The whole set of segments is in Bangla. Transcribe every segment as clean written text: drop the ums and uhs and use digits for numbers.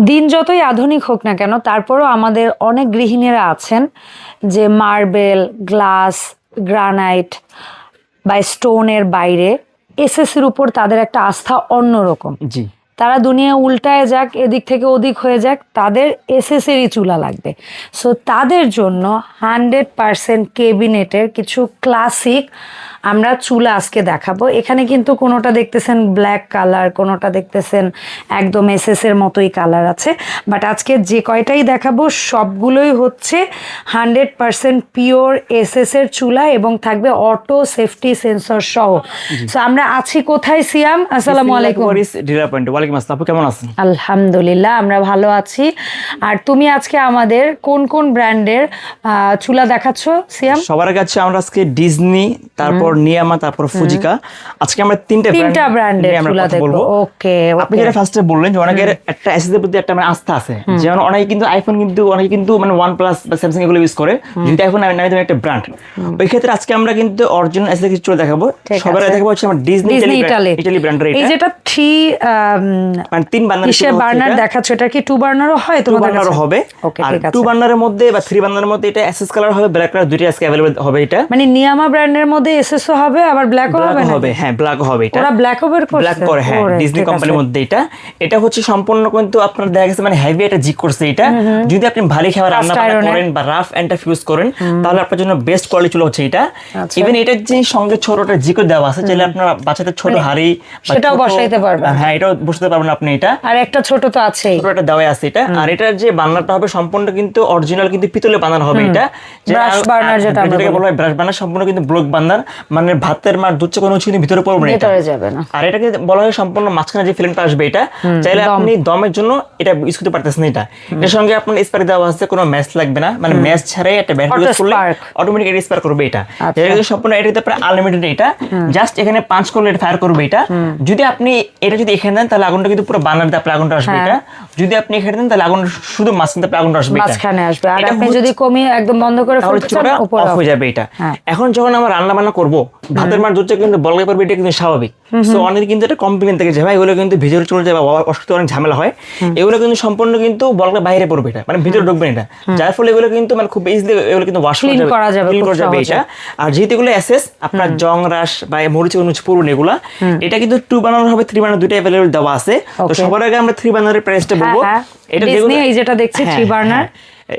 দিন যতই আধুনিক হোক না কেন তারপরও আমাদের অনেক গৃহিণীরা আছেন যে মার্বেল, গ্লাস, গ্রানাইট বা স্টোনের বাইরে এসএসের উপর তাদের একটা আস্থা অন্যরকম। জি তারা দুনিয়া উল্টায় যাক, এদিক থেকে ওদিক হয়ে যাক, তাদের এসএসেরই চুলা লাগবে। সো তাদের জন্য 100% কেবিনেটের কিছু ক্লাসিক আমরা চুলা আজকে দেখাবো। এখানে কিন্তু কোনোটা দেখতেছেন ব্ল্যাক কালার, কোনোটা দেখতেছেন একদম এসএসের মতোই কালার আছে, বাট আজকে যে কয়টাই দেখাবো সবগুলোই হচ্ছে 100% পিওর এসএসের চুলা এবং থাকবে অটো সেফটি সেন্সর সহ। সো আমরা আছি কোথায় সিয়াম? আসসালামু আলাইকুম। Dealer point. ওয়ালাইকুম আসসালাম। আপু কেমন আছেন? আলহামদুলিল্লাহ আমরা ভালো আছি। আর তুমি আজকে আমাদের কোন কোন ব্র্যান্ডের চুলা দেখাচ্ছ সিয়াম? সবার কাছে আমরা আজকে ডিজনি, তারপর নিয়ামা, তারপর ফুজিকা, আজকে আমরা তিনটা ব্র্যান্ডের চুলা দেখবো। ওকে, আপনি যেটা ফার্স্টে বললেন যে অনেকের একটা এসএসের প্রতি একটা মানে আস্থা আছে, যেমন অনেকে কিন্তু আইফোন কিন্তু অনেকে কিন্তু মানে OnePlus বা স্যামসাং এগুলো ইউজ করে, যদি আইফোন নামে দামি একটা ব্র্যান্ড। ওই ক্ষেত্রে আজকে আমরা কিন্তু অরিজিনাল এসএস কিছু চুলা দেখাবো। সবার আগে দেখাবো হচ্ছে আমার ডিজনি ইটালি ব্র্যান্ডের। এই যেটা 3 মানে 3 বার্নার দেখাচ্ছ, এটা কি 2 বার্নারও হয়? 2 বার্নারও হবে। আর 2 বার্নারের মধ্যে বা 3 বার্নারের মধ্যে এটা এসএস কালার হবে, ব্ল্যাক কালার, দুইটা আজকে अवेलेबल হবে। এটা মানে নিয়ামা ব্র্যান্ডের মধ্যে এসএসও হবে আবার ব্ল্যাকও হবে। হ্যাঁ, ব্ল্যাকও হবে। এটা ওরা ব্ল্যাকও বের করছে, ব্ল্যাক করে। হ্যাঁ, ডিজনি কোম্পানির মধ্যে এটা হচ্ছে সম্পূর্ণ কিন্তু আপনার দেখা গেছে মানে হেভি একটা জিক করছে। এটা যদি আপনি ভারী খাবার রান্না করেন বা রাফ এন্ড টাফ ইউজ করেন তাহলে আপনার জন্য বেস্ট কোয়ালিটি চুলা হচ্ছে এটা। ইভেন এটার যে সঙ্গে ছোটটা জিকো দেওয়া আছে, চাইলে আপনার বাচ্চাদের ছোট হাড়ি সেটাও বসাইতে পারবেন। হ্যাঁ, এটাও বসাতে পারবেন আপনি। এটা আর একটা ছোট তো আছেই, ছোটটা দেওয়া আছে এটা। আর এটার যে বার্নারটা হবে সম্পূর্ণ কিন্তু অরিজিনাল কিন্তু পিতলের বার্নার হবে। এটা ব্রাশ বার্নার যেটা আমরা বলা হয়, ব্রাশ বার্নার সম্পূর্ণ কিন্তু ব্লক বার্নার, মানে ভাতের মার দুধ চা কোনো কিছু কিন্তু ভিতরে পড়বে না, ভিতরে যাবে না। আর এটাকে বলা হয় সম্পূর্ণ মাঝখানে যে ফিল্মটা আসবে, এটা চাইলে আপনি দমের জন্য এটা ইউজ করতে পারতেছেন। এটার সঙ্গে আপনার স্পার্ক দেওয়া আছে, কোনো ম্যাচ লাগবে না, মানে ম্যাচ ছাড়াই একটা ব্যাটারি ইউজ করলে অটোমেটিক এটা স্পার্ক করবে। এটা সম্পূর্ণ এটাতে প্রায় আনলিমিটেড। এটা জাস্ট এখানে 5 করলে এটা ফায়ার করবে। এটা যদি আপনি এটা যদি এখানে দেন তাহলে আগুনটা কিন্তু পুরো বার্নার দিয়ে আগুনটা আসবে। এটা যদি আপনি এখানে দেন তাহলে আগুন শুধু মাঝখানে আগুনটা আসবে, মাঝখানে আসবে। আর আপনি যদি কমিয়ে একদম বন্ধ করে ফেলতে চান উপরে অফ হয়ে যাবে। এটা এখন যখন আমরা রান্না বান্না করব, ভাতের মার দুধটা কিন্তু বলকে পারবে, এটা কিন্তু স্বাভাবিক। সো অনেকে কিন্তু এটা কমপ্লেন থেকে যে ভাই এগুলো কিন্তু ভিতরে চলে যায় বা অসুস্থ অনেক ঝামেলা হয়, এগুলো কিন্তু সম্পূর্ণ কিন্তু বলকে বাইরে পড়বে, এটা মানে ভিতরে ঢুকবে না। এটা যার ফলে এগুলো কিন্তু মানে খুব ইজিলি এগুলো কিন্তু ওয়াশ করা যাবে এটা। আর যেহেতু এগুলো এসএস আপনার জং রাশ বা মরিচ অনুচ পড়ুন এগুলা, এটা কিন্তু 2 বার্নার হবে, 3 বার্নার দুইটা अवेलेबल দেওয়া আছে। তো সবার আগে আমরা 3 বার্নারের প্রাইসটা বলবো। এটা ডিজনি এই যেটা দেখছি 3 বার্নার,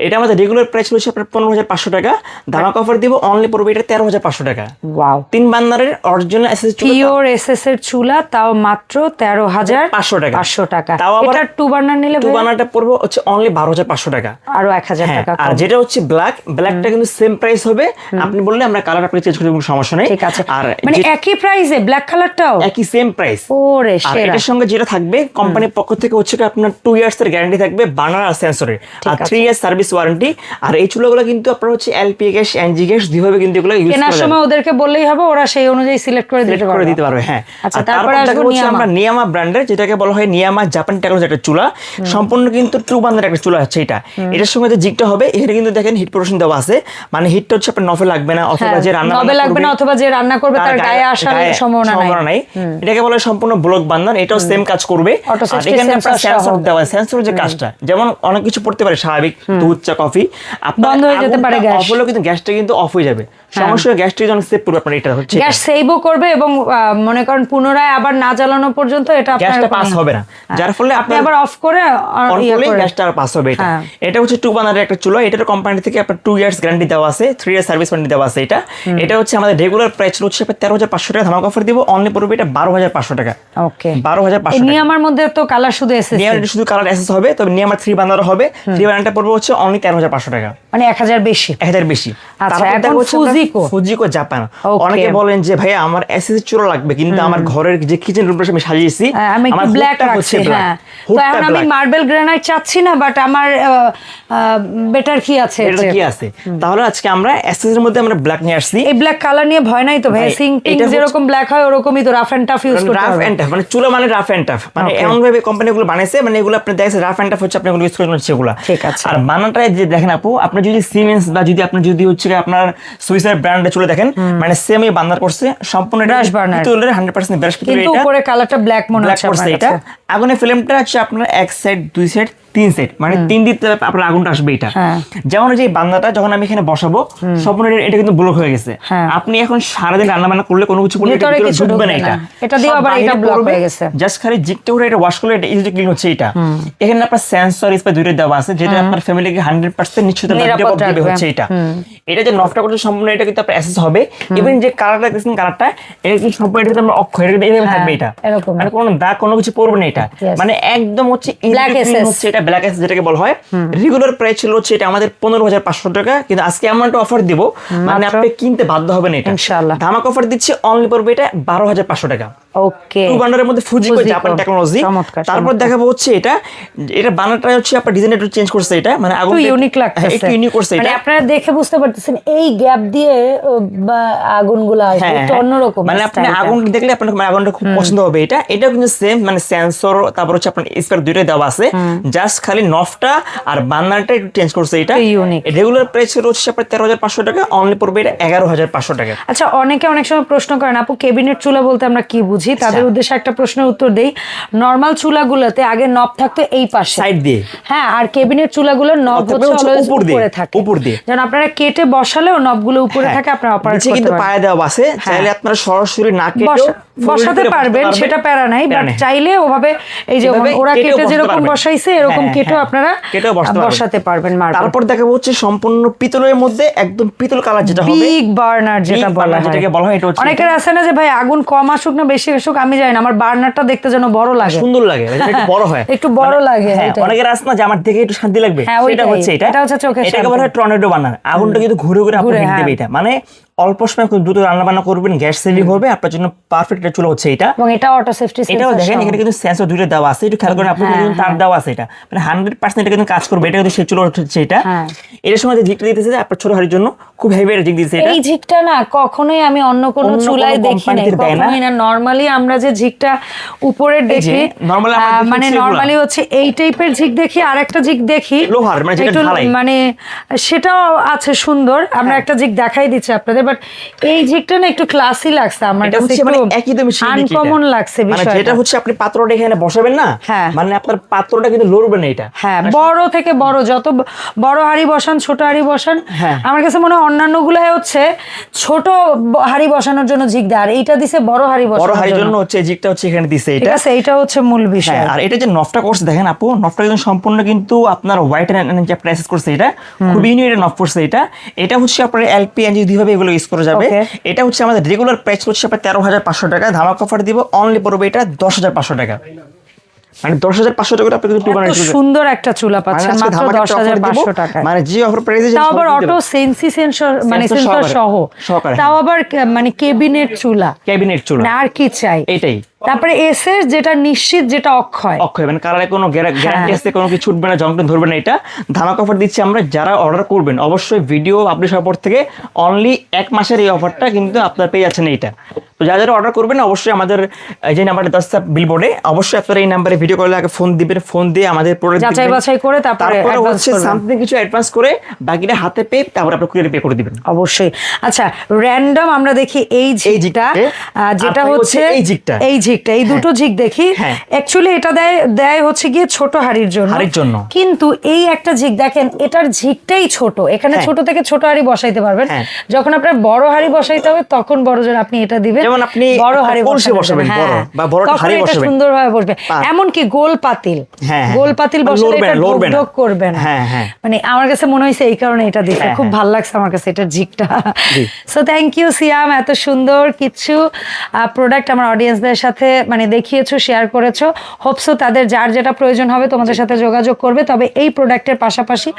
এটা আমাদের রেগুলার প্রাইস হচ্ছে আপনার 15,500 টাকা, ধামাকা অফার দিব অনলি পড়বে এটা 13,500 টাকা। ওয়াও, 3 বার্নারের অরিজিনাল এসএস চুলা, পিওর এসএস এর চুলা, তাও মাত্র 13,500 টাকা। 500 টাকা। এটা 2 বার্নার নিলে 2 বার্নারটা পড়বে হচ্ছে অনলি 12,500 টাকা, আরো 1,000 টাকা। আর যেটা হচ্ছে ব্ল্যাকটা কিন্তু সেম প্রাইস হবে। আপনি বললে আমরা কালার আপনি চেঞ্জ করতে কোনো সমস্যা নেই। ঠিক আছে, আর মানে একই প্রাইসে ব্ল্যাক কালারটাও একই সেম প্রাইস। ওরে আর সেরা। এটার সঙ্গে যেটা থাকবে কোম্পানির পক্ষ থেকে হচ্ছে আপনার 2 ইয়ার্স এর গ্যারান্টি থাকবে বার্নার আর সেন্সরের, আর 3 ইয়ার্স সার্ভিস ওয়ারেন্টি। আর এই চুলাগুলো কিন্তু আপনারা হচ্ছে এলপি গ্যাস, এনজি গ্যাস দুইভাবে কিন্তু এগুলো ইউজ করা যায়। কেনার সময় ওদেরকে বললেই হবে, ওরা সেই অনুযায়ী সিলেক্ট করে দিতে পারবে। হ্যাঁ, আচ্ছা, তারপরে আসবো আমরা নিয়ামা ব্র্যান্ডের, যেটাকে বলা হয় নিয়ামা জাপান টেকনোলজি একটা চুলা, সম্পূর্ণ কিন্তু 2 বার্নার একটা চুলা আছে। এটার সঙ্গে যে জিগটা হবে এখানে কিন্তু দেখেন হিট প্রোটেকশন দেওয়া আছে, মানে হিটটা হচ্ছে আপনার নফে লাগবে না, অথবা যে রান্না লাগবে না, অথবা যে রান্না করবে তার গায়ে আসার সম্ভাবনা নাই। এটাকে বলা হয় সম্পূর্ণ ব্লক বার্নার, এটাও সেম কাজ করবে। আর এখানে আপনার সেন্সর দেওয়া, সেন্সর যে কাজটা যেমন অনেক কিছু পড়তে পারে স্বাভাবিক দুধ চা কফি, আপনার বন্ধ হয়ে যেতে পারে, অফ হলো কিন্তু গ্যাসটা কিন্তু অফ হয়ে যাবে। সমস্যা গ্যাসটা যখন সেভ করবে আপনার, এটা হচ্ছে গ্যাস সেভও করবে এবং মনে করেন পুনরায় আবার না জ্বালানো পর্যন্ত এটা আপনার গ্যাসটা পাস হবে না, যার ফলে আপনি আবার অফ করে গ্যাসটা আর পাস হবে। এটা হচ্ছে 2 বার্নারের একটা চুলা, এটার কোম্পানি থেকে আপনার 2 ইয়ার্স গ্যারান্টি দেওয়া আছে, 3 ইয়ার্স সার্ভিস ওয়ারেন্টি দেওয়া আছে। এটা হচ্ছে আমাদের রেগুলার প্রাইস হচ্ছে 13,500 টাকা, ধামাকা অফার দিব অনলি পড়বে এটা 12,500 টাকা। ওকে, 12,500 নিয়ামার মধ্যে তো কালার শুধু এসএস, নিয়ামার শুধু কালার এসএস হবে, তবে নিয়ামার 3 বার্নার হবে, 3 বার্নারটা পড়বে হচ্ছে অনলি 13,500 টাকা, মানে 1,000 বেশি। 1,000 বেশি। আচ্ছা, এখন ফুজিকো জাপান। অনেকে বলেন যে ভাই আমার এসএস চুলা লাগবে, কিন্তু আমার ঘরের যে কিচেন রুমটা আমি সাজিয়েছি আমি একটু ব্ল্যাক রাখছি। হ্যাঁ, তো এখন আমি মার্বেল গ্রানাইট চাচ্ছি না, বাট আমার বেটার কি আছে, এটা কি আছে? তাহলে আজকে আমরা এসএস এর মধ্যে আমরা ব্ল্যাক নিয়ে আসছি। এই ব্ল্যাক কালার নিয়ে ভয় নাই তো ভাই? সিং যেরকম ব্ল্যাক হয় ওরকমই তো রাফ এন্ড টাফ ইউজ করতে হবে। রাফ এন্ড টাফ মানে চুলা মানে রাফ এন্ড টাফ, মানে এমন ভাবে কোম্পানিগুলো বানাইছে, মানে এগুলো আপনি দেখেন রাফ এন্ড টাফ হচ্ছে আপনি এগুলো ইউজ করতে হচ্ছে এগুলো। ঠিক আছে। আর বানানটা যে দেখেন আপু, আপনি যদি সিমেন্স বা যদি হচ্ছে আপনার সুইসের ব্র্যান্ডে চলে দেখেন, মানে সেম এই বার্নার করছে সম্পূর্ণ ব্রাশ বার্নার, পিতলের 100% ব্রাশ পিতলের। কিন্তু উপরে কালারটা ব্ল্যাক মনে হচ্ছে আপনার। এটা আগুনের ফ্লেমটা হচ্ছে আপনার এক সাইড, দুই সাইড, 3 সেট, মানে 3 দিতে আপনার আগুনটা আসবে এটা। যেমন যে বান্দাটা যখন আমি এখানে বসাবো সম্পূর্ণ এটা কিন্তু ব্লক হয়ে গেছে। আপনি এখন সারাদিন রান্না বান্না করলে কোনো কিছু করলে ভিতরে কিছু ঢুকবে না, এটা দিয়ে আবার এটা ব্লক হয়ে গেছে। জাস্ট খালি জিগটা করে এটা ওয়াশ করলে এটা ইজিলি ক্লিন হচ্ছে এটা। এখানে আপনার সেন্সর স্প্রে দুইটা দেওয়া আছে, যেটা আপনার ফ্যামিলিকে 100% নিশ্চিত দিবে হচ্ছে এটা। এটা যে নফটা করতে সম্পূর্ণ এটা কিন্তু আপনার অ্যাসেস হবে। ইভেন যে কালারটা দেখছেন, কালারটা এটা কিন্তু সম্পূর্ণ এটা আমরা অক্ষর এটা এইভাবে থাকবে এটা, মানে কোনো দাগ কোনো কিছু পড়বে না এটা, মানে একদম হচ্ছে ব্ল্যাক এসএস হচ্ছে এটা, ব্ল্যাক এসএস যেটাকে বলা হয়। রেগুলার প্রাইস ছিল হচ্ছে এটা আমাদের 15,500 টাকা, কিন্তু আজকে এমন একটা অফার দিব মানে আপনি কিনতে বাধ্য হবেন এটা ইনশাআল্লাহ। ধামাকা অফার দিচ্ছি, অনলি পড়বে এটা 12,500 টাকা। ওকে, 2 বান্ডারের মধ্যে ফুজিকো জাপান টেকনোলজি। তারপর দেখাবো হচ্ছে এটা বানাটা হচ্ছে আপনার ডিজাইন একটু চেঞ্জ করছে, এটা মানে আগুন ইউনিক লাগতেছে, একটু ইউনিক করছে এটা, মানে আপনারা দেখে বুঝতে পারতেছেন এই গ্যাপ দিয়ে আগুনগুলো আসবে তো অন্যরকম, মানে আপনি আগুন দেখলে আপনার মানে আগুনটা খুব পছন্দ হবে এটা। এটা কিন্তু সেম মানে সেন্সর, তারপর হচ্ছে আপনার স্পিকার দুইটাই দেওয়া আছে, জাস্ট খালি নফটা আর বান্নারটা একটু চেঞ্জ করছে এটা। ইউনিক। রেগুলার প্রাইস হচ্ছে আপনার 13,500 টাকা, অনলি পড়বে এটা 11,500 টাকা। আচ্ছা, অনেকে অনেক সময় প্রশ্ন করেন আপু ক্যাবিনেট চুলা বলতে আমরা কি বুঝি, তাদের উদ্দেশ্যে একটা প্রশ্নের উত্তর দেই। নরমাল চুলাগুলোতে আগে নব থাকতো এই পাশে সাইড দিয়ে, হ্যাঁ, আর ক্যাবিনেট চুলাগুলোর নব হচ্ছে উপরে থাকে, উপর দিয়ে, যেন আপনারা কেটে বসালেও নবগুলো উপরে থাকে, আপনারা অপারেট করতে পারবেন। কিন্তু পায়ে দেওয়া আছে, চাইলে আপনারা সরাসরি না কেটে বসাতে পারবেন, সেটা প্যারা নাই, বাট চাইলে ওভাবে এই যে ওরা কেটে যেরকম বসাইছে এরকম কেটেও আপনারা বসাতে পারবেন। তারপর দেখাবো হচ্ছে সম্পূর্ণ পিতলের মধ্যে একদম পিতল কালার যেটা হবে, বিগ বার্নার যেটা বলা হয়। এটা হচ্ছে অনেকের আছে না যে ভাই আগুন কম আসুক না বেশি আসুক আমি জানি না, আমার বার্নারটা দেখতে যেন বড় লাগে, সুন্দর লাগে, একটু বড় হয়, একটু বড় লাগে। অনেকের আছে না যে আমার দেখে একটু শান্তি লাগবে, সেটা হচ্ছে এটা হচ্ছে চোখের, এটাকে বলা হয় টর্নেডো বার্নার। আগুনটা কিন্তু ঘুরে ঘুরে আপনাকে দেবে এটা, মানে অল্প সময় খুব দ্রুত রান্না বান্না করবেন, গ্যাস সেভিং হবে, আপনার জন্য পারফেক্ট একটা চুলা হচ্ছে এটা। এবং এটা অটো সেফটি সেন্সর, এটাও দেখেন এখানে কিন্তু সেন্সর দুইটা দেওয়া আছে, একটু খেয়াল করেন, আপনাদের কিন্তু তার দেওয়া আছে, এটা মানে 100% এটা কিন্তু কাজ করবে। এটা কিন্তু সেই চুলা হচ্ছে এটা। এর সময় যে ঝিকটা দিতেছে আপনার ছোট হাড়ির জন্য খুব হেভি একটা ঝিক দিতেছে এটা। এই ঝিকটা না কখনোই আমি অন্য কোনো চুলায় দেখি নাই, কখনোই না। নরমালি আমরা যে ঝিকটা উপরের দেখি, মানে নরমালি হচ্ছে এই টাইপের ঝিক দেখি, আর একটা ঝিক দেখি লোহার, মানে যেটা ঢালাই, মানে সেটাও আছে সুন্দর, আমরা একটা ঝিক দেখাই দিচ্ছি আপনাদের, বাট এই ঝিকটা না একটু ক্লাসি লাগছে আমার কাছে, মানে একদমই আনকমন লাগছে বিষয়টা। যেটা হচ্ছে আপনি পাত্রটা এখানে বসাবেন না, মানে আপনার পাত্রটা কিন্তু লড়বে না এটা। হ্যাঁ, বড় থেকে বড়, যত বড় হাড়ি বসান ছোট হাড়ি বসান, আমার কাছে মনে হয় অন্যান্য গুলাই হচ্ছে ছোট হাড়ি বসানোর জন্য ঝিক দেয়, আর এইটা দিছে বড় হাড়ি বসানোর জন্য হচ্ছে ঝিকটা হচ্ছে এখানে দিছে এটা। ঠিক আছে, এটা হচ্ছে মূল বিষয়। আর এটা যে নফটা করছে দেখেন আপু, নফটা কিন্তু সম্পূর্ণ কিন্তু আপনার হোয়াইট এন্ড যে প্রেস করছে, এটা খুব ইউনিক নফ করছে এটা। এটা হচ্ছে আপনার এলপি এনজি দুইভাবে এগুলো ইউজ করা যাবে। এটা হচ্ছে আমাদের রেগুলার প্রাইস হচ্ছে আপনার 13,500 টাকা, ধামাকা অফার দিব, অনলি পড়বে এটা 10,500 টাকা, মানে 10,500 টাকা আপনি কিন্তু সুন্দর একটা চুলা পাচ্ছেন মাত্র 10,500 টাকা, মানে যে অফার প্রাইসে, তাও আবার অটো সেন্সর, মানে সেন্সর সহ, তাও আবার মানে ক্যাবিনেট চুলা, আর কি চাই এটাই। তারপরে এসএস যেটা নিশ্চিত, যেটা অক্ষয় মানে কালারে কোনো গ্যারান্টি আছে, কোনো কিছু ছুটবে না, জংটন ধরবে না। এটা ধামাকা অফার দিচ্ছি আমরা, যারা অর্ডার করবেন অবশ্যই ভিডিও আপডেট হওয়ার পর থেকে অনলি 1 মাসের এই অফারটা কিন্তু আপনারা পেয়ে যাচ্ছেন এইটা। তো যারা যারা অর্ডার করবেন অবশ্যই আমাদের যে নাম্বারটা দশটা বিলবোর্ডে, অবশ্যই আপনারা এই নাম্বারে ভিডিও কলে আগে ফোন দিবেন, ফোন দিয়ে আমাদের প্রোডাক্ট যাচাই বাছাই করে তারপরে হচ্ছে সামথিং কিছু অ্যাডভান্স করে বাকিটা হাতে পেয়ে তারপর আপনি কুরিয়ারে পে করে দিবেন অবশ্যই। আচ্ছা, র্যান্ডম আমরা দেখি এই ঝিকটা, যেটা হচ্ছে এই ঝিকটা, এই দুটো ঝিক দেখি। অ্যাকচুয়ালি এটা দেয় হচ্ছে গিয়ে ছোট হাড়ির জন্য, কিন্তু এই একটা ঝিক দেখেন, এটার ঝিকটাই ছোট, এখানে ছোট থেকে ছোট হাড়ি বসাইতে পারবেন। যখন আপনার বড় হাড়ি বসাইতে হবে তখন বড় জোর আপনি এটা দিবেন, যেমন আপনি বড় হাড়ি বসাবেন বড় বা বড় হাড়ি বসাবেন, সুন্দরভাবে বসবে। এমন কি গোল পাতিল বসালে এটা ঢোক করবে না, মানে আমার কাছে মনে হইছে এই কারণে এটা দিতে খুব ভালো লাগছে আমার কাছে এটার ঝিকটা। সো থ্যাংক ইউ সিয়াম, এত সুন্দর কিছু প্রোডাক্ট আমার অডিয়েন্সদের সাথে মানে দেখিয়েছো, শেয়ার করেছো। হোপসো তাদের যার যেটা প্রয়োজন হবে তোমাদের সাথে যোগাযোগ করবে। তবে এই প্রোডাক্টের পাশাপাশি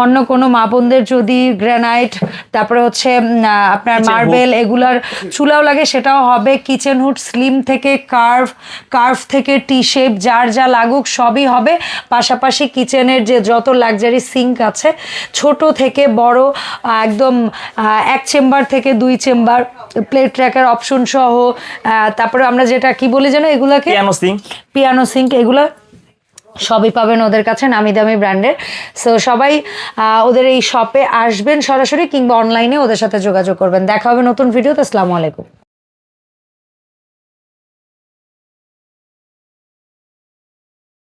অন্য কোনো মা বোনদের যদি গ্রানাইট, তারপরে হচ্ছে আপনার মার্বেল এগুলার চুলাও লাগে সেটাও হবে। কিচেন হুড স্লিম থেকে কার্ভ থেকে টি শেপ, যার যা লাগুক সবই হবে। পাশাপাশি কিচেনের যে যত লাক্সারি সিঙ্ক আছে ছোট থেকে বড়, একদম 1 চেম্বার থেকে 2 চেম্বার, প্লেট ট্র্যাকার অপশন সহ, তারপরে আমরা যেটা কি বলি যেন এগুলাকে পিয়ানো সিঙ্ক, এগুলো সবই পাবেন ওদের কাছে, নামি দামি ব্র্যান্ডের। সো সবাই ওদের এই শপে আসবেন সরাসরি, কিংবা অনলাইনে ওদের সাথে যোগাযোগ করবেন। দেখা হবে নতুন ভিডিওতে। আসসালামু আলাইকুম।